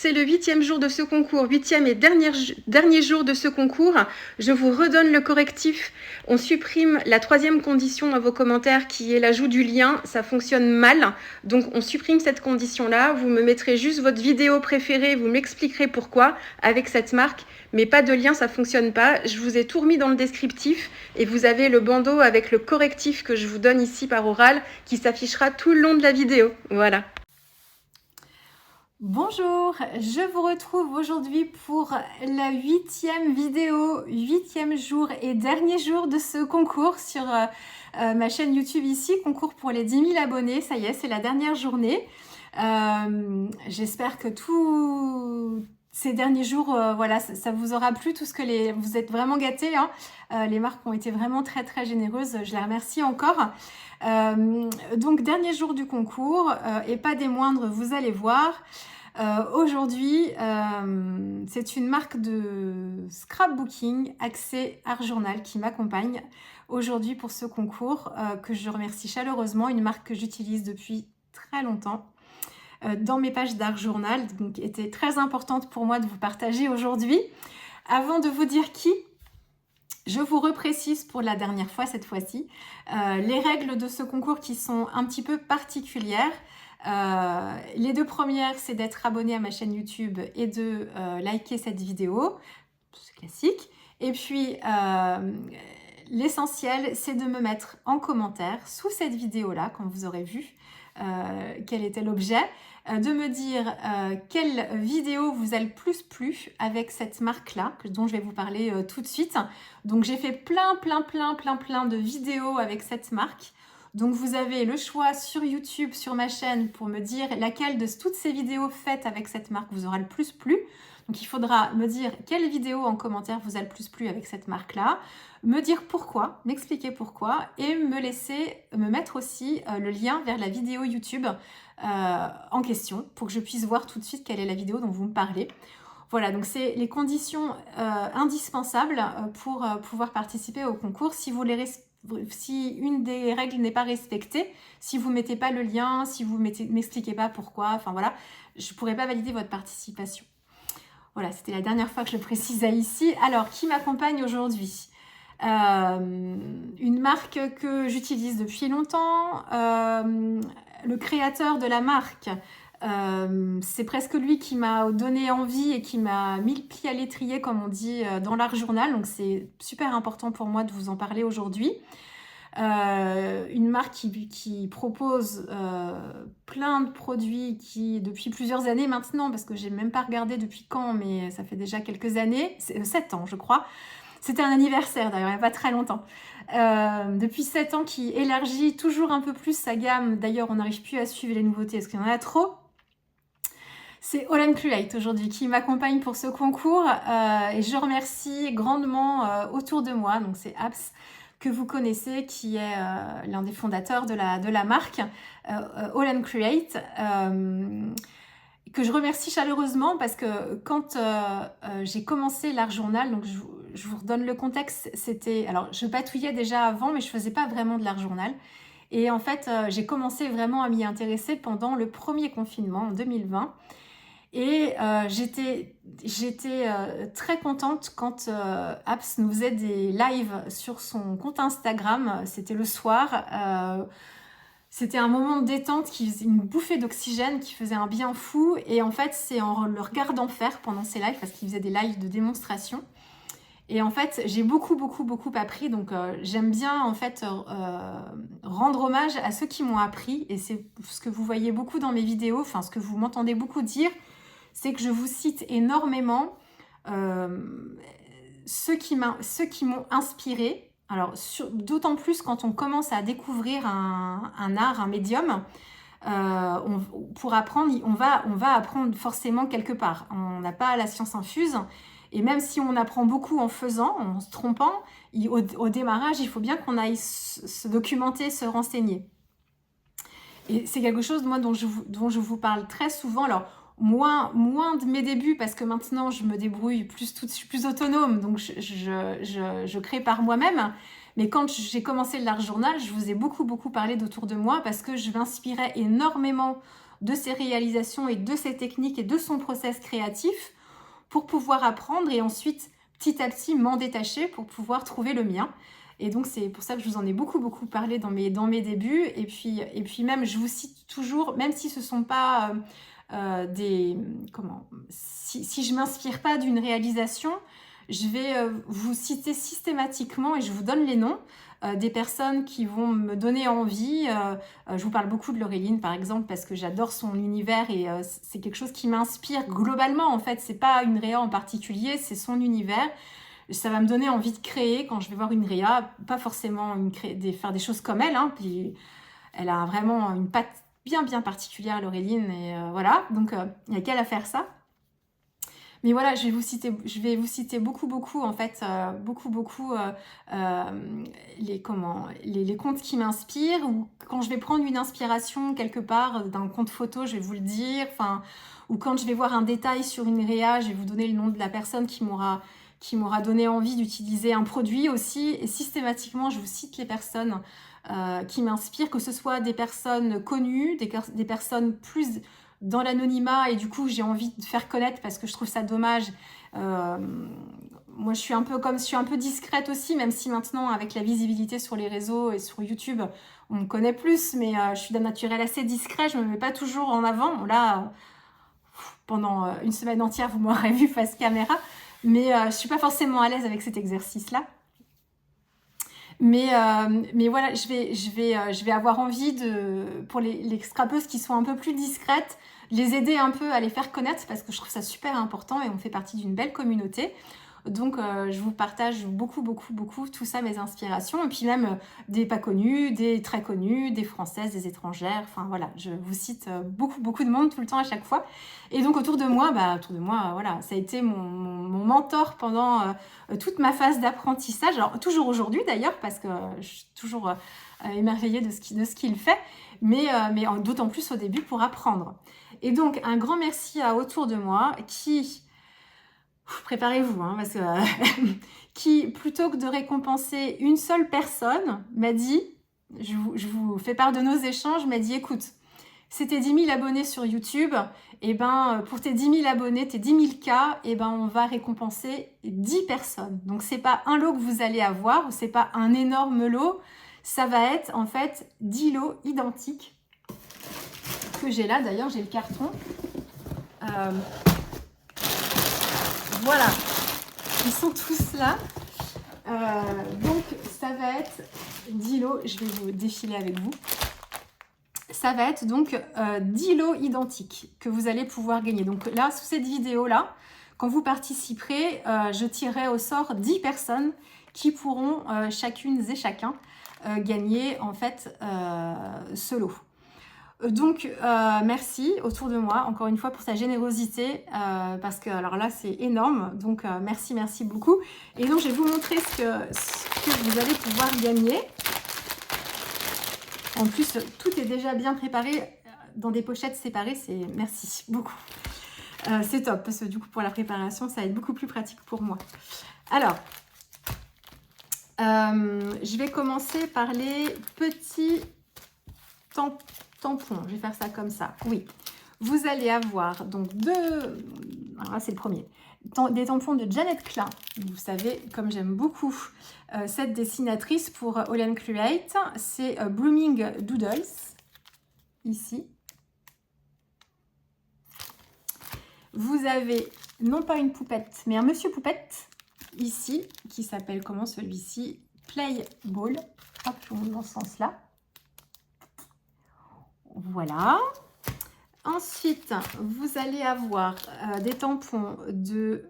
c'est le 8e jour de ce concours, 8e et dernier jour de ce concours. Je vous redonne le correctif. On supprime la 3e condition dans vos commentaires qui est l'ajout du lien. Ça fonctionne mal. Donc, on supprime cette condition-là. Vous me mettrez juste votre vidéo préférée. Vous m'expliquerez pourquoi avec cette marque. Mais pas de lien, ça fonctionne pas. Je vous ai tout remis dans le descriptif et vous avez le bandeau avec le correctif que je vous donne ici par oral qui s'affichera tout le long de la vidéo. Voilà. Bonjour, je vous retrouve aujourd'hui pour la 8e vidéo, 8e jour et dernier jour de ce concours sur ma chaîne YouTube ici, concours pour les 10 000 abonnés. Ça y est, c'est la dernière journée. J'espère que tous ces derniers jours, voilà, ça vous aura plu, tout ce que vous êtes vraiment gâtés, hein. Les marques ont été vraiment très très généreuses, je les remercie encore. Donc dernier jour du concours et pas des moindres, vous allez voir. Aujourd'hui, c'est une marque de scrapbooking axée Art Journal qui m'accompagne aujourd'hui pour ce concours que je remercie chaleureusement, une marque que j'utilise depuis très longtemps dans mes pages d'Art Journal, donc était très importante pour moi de vous partager aujourd'hui. Avant de vous dire qui, je vous reprécise pour la dernière fois cette fois-ci les règles de ce concours qui sont un petit peu particulières. Les deux premières, c'est d'être abonné à ma chaîne YouTube et de liker cette vidéo, c'est classique. Et puis, l'essentiel, c'est de me mettre en commentaire sous cette vidéo-là, quand vous aurez vu quel était l'objet, de me dire quelle vidéo vous a le plus plu avec cette marque-là, dont je vais vous parler tout de suite. Donc, j'ai fait plein de vidéos avec cette marque. Donc, vous avez le choix sur YouTube, sur ma chaîne, pour me dire laquelle de toutes ces vidéos faites avec cette marque vous aura le plus plu. Donc, il faudra me dire quelle vidéo en commentaire vous a le plus plu avec cette marque-là, me dire pourquoi, m'expliquer pourquoi, et me mettre aussi le lien vers la vidéo YouTube en question, pour que je puisse voir tout de suite quelle est la vidéo dont vous me parlez. Voilà, donc c'est les conditions indispensables pour pouvoir participer au concours. Si une des règles n'est pas respectée, si vous ne mettez pas le lien, si vous ne m'expliquez pas pourquoi, enfin voilà, je ne pourrai pas valider votre participation. Voilà, c'était la dernière fois que je le précisais ici. Alors, qui m'accompagne aujourd'hui ? Une marque que j'utilise depuis longtemps. Le créateur de la marque, c'est presque lui qui m'a donné envie et qui m'a mis le pied à l'étrier, comme on dit dans l'Art Journal. Donc, c'est super important pour moi de vous en parler aujourd'hui. Une marque qui propose plein de produits depuis plusieurs années maintenant, parce que j'ai même pas regardé depuis quand, mais ça fait déjà quelques années, 7 ans je crois. C'était un anniversaire d'ailleurs, il n'y a pas très longtemps. Depuis 7 ans, qui élargit toujours un peu plus sa gamme. D'ailleurs, on n'arrive plus à suivre les nouveautés parce qu'il y en a trop. C'est All & Create aujourd'hui qui m'accompagne pour ce concours et je remercie grandement autour de moi. Donc c'est Abs, que vous connaissez, qui est l'un des fondateurs de la marque All & Create, que je remercie chaleureusement parce que quand j'ai commencé l'Art Journal, donc je vous redonne le contexte, alors je patouillais déjà avant, mais je faisais pas vraiment de l'Art Journal. Et en fait, j'ai commencé vraiment à m'y intéresser pendant le premier confinement en 2020. Et j'étais très contente quand Abs nous faisait des lives sur son compte Instagram. C'était le soir. C'était un moment de détente, une bouffée d'oxygène qui faisait un bien fou. Et en fait, c'est en le regardant faire pendant ces lives, parce qu'il faisait des lives de démonstration. Et en fait, j'ai beaucoup appris. Donc, j'aime bien en fait rendre hommage à ceux qui m'ont appris. Et c'est ce que vous voyez beaucoup dans mes vidéos, enfin ce que vous m'entendez beaucoup dire, c'est que je vous cite énormément ceux qui m'ont inspiré. Alors, d'autant plus quand on commence à découvrir un art, un médium, pour apprendre, on va apprendre forcément quelque part. On n'a pas la science infuse. Et même si on apprend beaucoup en faisant, en se trompant, au démarrage, il faut bien qu'on aille se documenter, se renseigner. Et c'est quelque chose, moi, dont je vous parle très souvent. Alors, moins de mes débuts, parce que maintenant, je me débrouille je suis plus autonome, donc je crée par moi-même. Mais quand j'ai commencé l'Art Journal, je vous ai beaucoup parlé d'Autour de moi, parce que je m'inspirais énormément de ses réalisations et de ses techniques et de son process créatif pour pouvoir apprendre et ensuite, petit à petit, m'en détacher pour pouvoir trouver le mien. Et donc, c'est pour ça que je vous en ai beaucoup parlé dans mes débuts. Et puis même, je vous cite toujours, même si ce ne sont pas si je ne m'inspire pas d'une réalisation, je vais vous citer systématiquement et je vous donne les noms des personnes qui vont me donner envie. Je vous parle beaucoup de Laureline, par exemple, parce que j'adore son univers et c'est quelque chose qui m'inspire globalement. En fait, c'est pas une réa en particulier, c'est son univers. Ça va me donner envie de créer quand je vais voir une réa, pas forcément faire des choses comme elle. Puis elle a vraiment une patte bien particulière, Laureline, et voilà. Donc, il n'y a qu'elle à faire ça. Mais voilà, je vais vous citer beaucoup en fait, les contes qui m'inspirent, ou quand je vais prendre une inspiration quelque part d'un compte photo, je vais vous le dire, ou quand je vais voir un détail sur une réa, je vais vous donner le nom de la personne qui m'aura donné envie d'utiliser un produit aussi, et systématiquement, je vous cite les personnes qui m'inspirent, que ce soit des personnes connues, des personnes plus dans l'anonymat, et du coup j'ai envie de faire connaître parce que je trouve ça dommage. Moi je suis un peu discrète aussi, même si maintenant avec la visibilité sur les réseaux et sur YouTube on me connaît plus, mais je suis d'un naturel assez discret, je me mets pas toujours en avant. Bon, là pendant une semaine entière vous m'aurez vu face caméra, mais je suis pas forcément à l'aise avec cet exercice là. Mais voilà, je vais avoir envie pour les scrapeuses qui sont un peu plus discrètes, les aider un peu à les faire connaître parce que je trouve ça super important et on fait partie d'une belle communauté. Donc, je vous partage beaucoup tout ça, mes inspirations. Et puis même des pas connus, des très connus, des françaises, des étrangères. Enfin voilà, je vous cite beaucoup de monde tout le temps à chaque fois. Et donc autour de moi, voilà, ça a été mon mentor pendant toute ma phase d'apprentissage. Alors toujours aujourd'hui d'ailleurs, parce que je suis toujours émerveillée de ce qu'il fait. Mais d'autant plus au début pour apprendre. Et donc, un grand merci à autour de moi qui... Préparez-vous, parce que qui, plutôt que de récompenser une seule personne, m'a dit, je vous fais part de nos échanges, m'a dit, écoute, c'était 10 000 abonnés sur YouTube, et pour tes 10 000 abonnés, tes 10 000 cas, on va récompenser 10 personnes. Donc, c'est pas un lot que vous allez avoir, ou c'est pas un énorme lot, ça va être en fait 10 lots identiques que j'ai là. D'ailleurs, j'ai le carton. Voilà, ils sont tous là. Donc, ça va être 10 lots. Je vais vous défiler avec vous. Ça va être donc 10 lots identiques que vous allez pouvoir gagner. Donc là, sous cette vidéo-là, quand vous participerez, je tirerai au sort 10 personnes qui pourront chacune et chacun gagner en fait ce lot. Donc, merci autour de moi, encore une fois, pour sa générosité, parce que, alors là, c'est énorme. Donc, merci beaucoup. Et donc, je vais vous montrer ce que vous allez pouvoir gagner. En plus, tout est déjà bien préparé dans des pochettes séparées. Merci beaucoup. C'est top, parce que du coup, pour la préparation, ça va être beaucoup plus pratique pour moi. Alors, je vais commencer par les petits tampons. Je vais faire ça comme ça. Oui. Vous allez avoir donc alors là, c'est le premier. Des tampons de Janet Klein. Vous savez, comme j'aime beaucoup cette dessinatrice pour All & Create, c'est Blooming Doodles, ici. Vous avez non pas une poupette, mais un monsieur poupette, ici, qui s'appelle comment celui-ci? Play Ball. Hop, je vous montre dans ce sens-là. Voilà. Ensuite, vous allez avoir des tampons de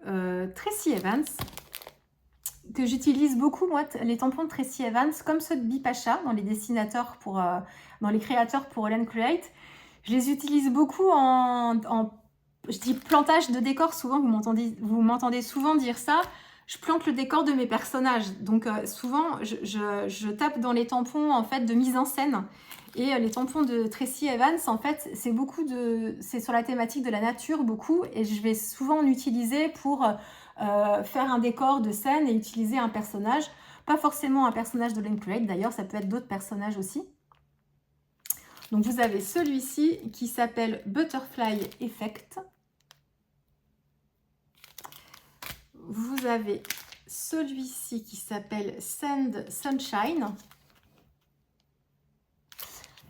Tracy Evans, que j'utilise beaucoup, moi, les tampons de Tracy Evans, comme ceux de Bipacha, dans les dessinateurs dans les créateurs pour All & Create. Je les utilise beaucoup je dis plantage de décor, souvent, vous m'entendez souvent dire ça. Je plante le décor de mes personnages. Donc, souvent, je tape dans les tampons, en fait, de mise en scène. Et les tampons de Tracy Evans, en fait, c'est sur la thématique de la nature, beaucoup. Et je vais souvent en utiliser pour faire un décor de scène et utiliser un personnage. Pas forcément un personnage de All & Create, d'ailleurs, ça peut être d'autres personnages aussi. Donc vous avez celui-ci qui s'appelle Butterfly Effect. Vous avez celui-ci qui s'appelle Sand Sunshine.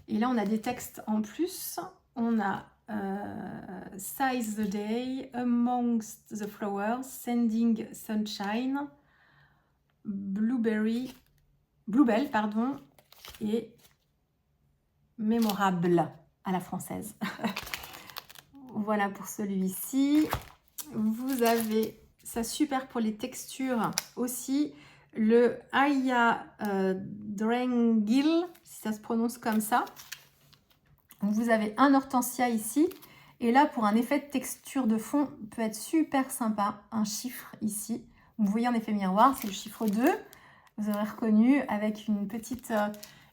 Et là, on a des textes en plus. On a Size the Day, Amongst the Flowers, Sending Sunshine, Bluebell, pardon, et Mémorable à la française. Voilà pour celui-ci. Vous avez ça super pour les textures aussi, le Aya Drangil, si ça se prononce comme ça. Donc vous avez un hortensia ici, et là pour un effet de texture de fond, peut être super sympa, un chiffre ici. Vous voyez en effet miroir, c'est le chiffre 2, vous aurez reconnu avec une petite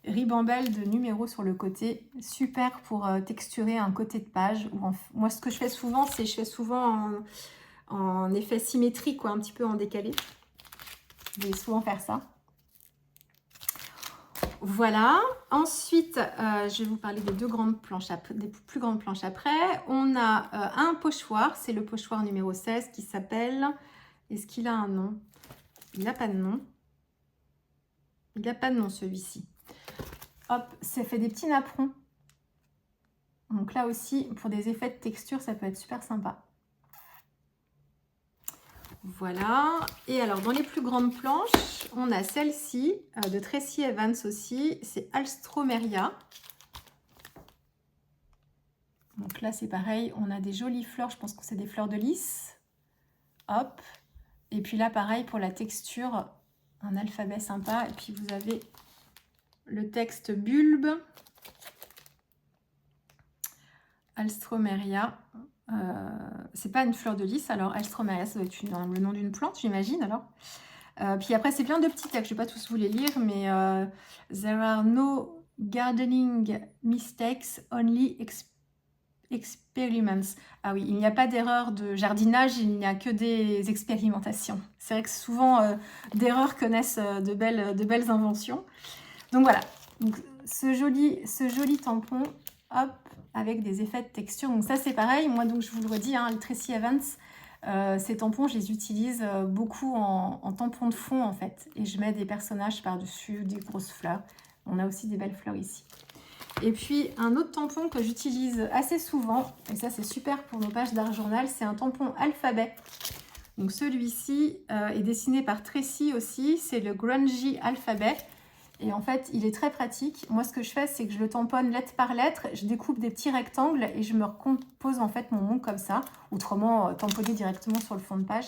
ribambelle de numéros sur le côté, super pour texturer un côté de page. Moi ce que je fais souvent, c'est en effet symétrique, quoi, un petit peu en décalé. Je vais souvent faire ça. Voilà. Ensuite, je vais vous parler des deux grandes planches, des plus grandes planches après. On a un pochoir, c'est le pochoir numéro 16 qui s'appelle... Est-ce qu'il a un nom? Il n'a pas de nom. Il n'a pas de nom celui-ci. Hop, ça fait des petits napperons. Donc là aussi, pour des effets de texture, ça peut être super sympa. Voilà, et alors dans les plus grandes planches, on a celle-ci de Tracy Evans aussi, c'est Alstroemeria. Donc là c'est pareil, on a des jolies fleurs, je pense que c'est des fleurs de lys. Hop, et puis là pareil pour la texture, un alphabet sympa, et puis vous avez le texte bulbe, Alstroemeria. C'est pas une fleur de lys, alors Alstroemeria, ça doit être le nom d'une plante, j'imagine. Alors, puis après, c'est plein de petits textes, je vais pas tous vous les lire, mais there are no gardening mistakes, only experiments. Ah oui, il n'y a pas d'erreur de jardinage, il n'y a que des expérimentations. C'est vrai que souvent, d'erreurs connaissent de belles inventions. Donc voilà, donc, ce joli tampon, hop, avec des effets de texture. Donc ça c'est pareil, moi donc je vous le redis, hein, le Tracy Evans, ces tampons je les utilise beaucoup en tampon de fond en fait. Et je mets des personnages par-dessus, des grosses fleurs. On a aussi des belles fleurs ici. Et puis un autre tampon que j'utilise assez souvent, et ça c'est super pour nos pages d'art journal, c'est un tampon alphabet. Donc celui-ci est dessiné par Tracy aussi, c'est le Grungy Alphabet. Et en fait, il est très pratique. Moi, ce que je fais, c'est que je le tamponne lettre par lettre. Je découpe des petits rectangles et je me recompose en fait mon nom comme ça. Autrement, tamponner directement sur le fond de page.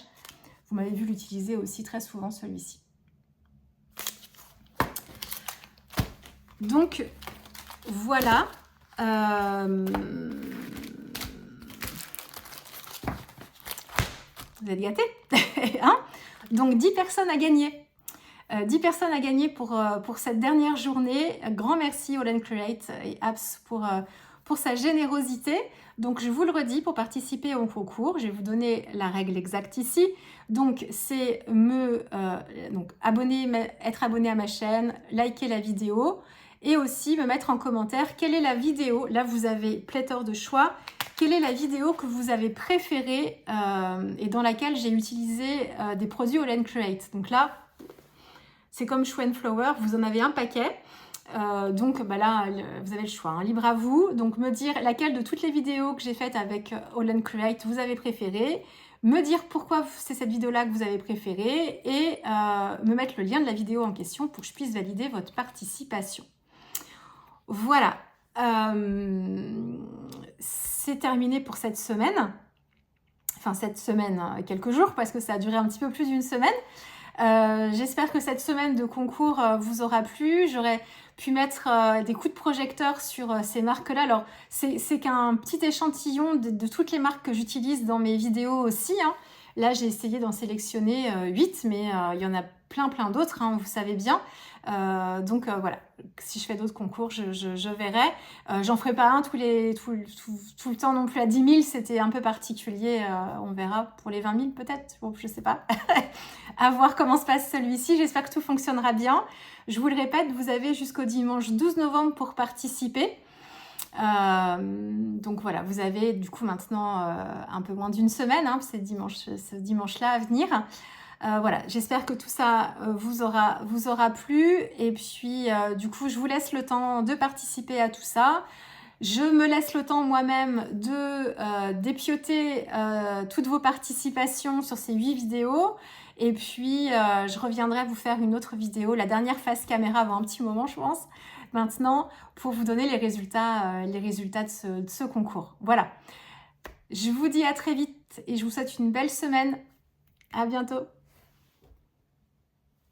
Vous m'avez vu l'utiliser aussi très souvent, celui-ci. Donc, voilà. Vous êtes gâtés hein? Donc, 10 personnes à gagner. 10 personnes à gagner pour cette dernière journée. Grand merci All and Create et Apps pour sa générosité. Donc je vous le redis, pour participer au concours, je vais vous donner la règle exacte ici. Donc c'est être abonné à ma chaîne, liker la vidéo et aussi me mettre en commentaire quelle est la vidéo. Là vous avez pléthore de choix. Quelle est la vidéo que vous avez préférée et dans laquelle j'ai utilisé des produits All and Create. Donc là, c'est comme Show and Flower, vous en avez un paquet. Donc bah là, vous avez le choix, hein, libre à vous. Donc me dire laquelle de toutes les vidéos que j'ai faites avec All and Create vous avez préféré. Me dire pourquoi c'est cette vidéo-là que vous avez préférée. Et me mettre le lien de la vidéo en question pour que je puisse valider votre participation. Voilà. C'est terminé pour cette semaine. Enfin cette semaine, quelques jours, parce que ça a duré un petit peu plus d'une semaine. J'espère que cette semaine de concours vous aura plu. J'aurais pu mettre des coups de projecteur sur ces marques-là. Alors, c'est qu'un petit échantillon de toutes les marques que j'utilise dans mes vidéos aussi. Hein. Là, j'ai essayé d'en sélectionner 8, mais il y en a plein d'autres, hein, vous savez bien. Donc voilà, si je fais d'autres concours, je verrai. J'en ferai pas un tout le temps non plus à 10 000, c'était un peu particulier. On verra pour les 20 000 peut-être, bon, je sais pas. À voir comment se passe celui-ci, j'espère que tout fonctionnera bien. Je vous le répète, vous avez jusqu'au dimanche 12 novembre pour participer. Donc voilà, vous avez du coup maintenant un peu moins d'une semaine, hein, c'est ce dimanche-là à venir. Voilà, j'espère que tout ça vous aura plu. Et puis du coup, je vous laisse le temps de participer à tout ça. Je me laisse le temps moi-même de dépioter toutes vos participations sur ces 8 vidéos. Et puis, je reviendrai vous faire une autre vidéo, la dernière face caméra avant un petit moment, je pense, maintenant, pour vous donner les résultats de ce concours. Voilà. Je vous dis à très vite et je vous souhaite une belle semaine. À bientôt.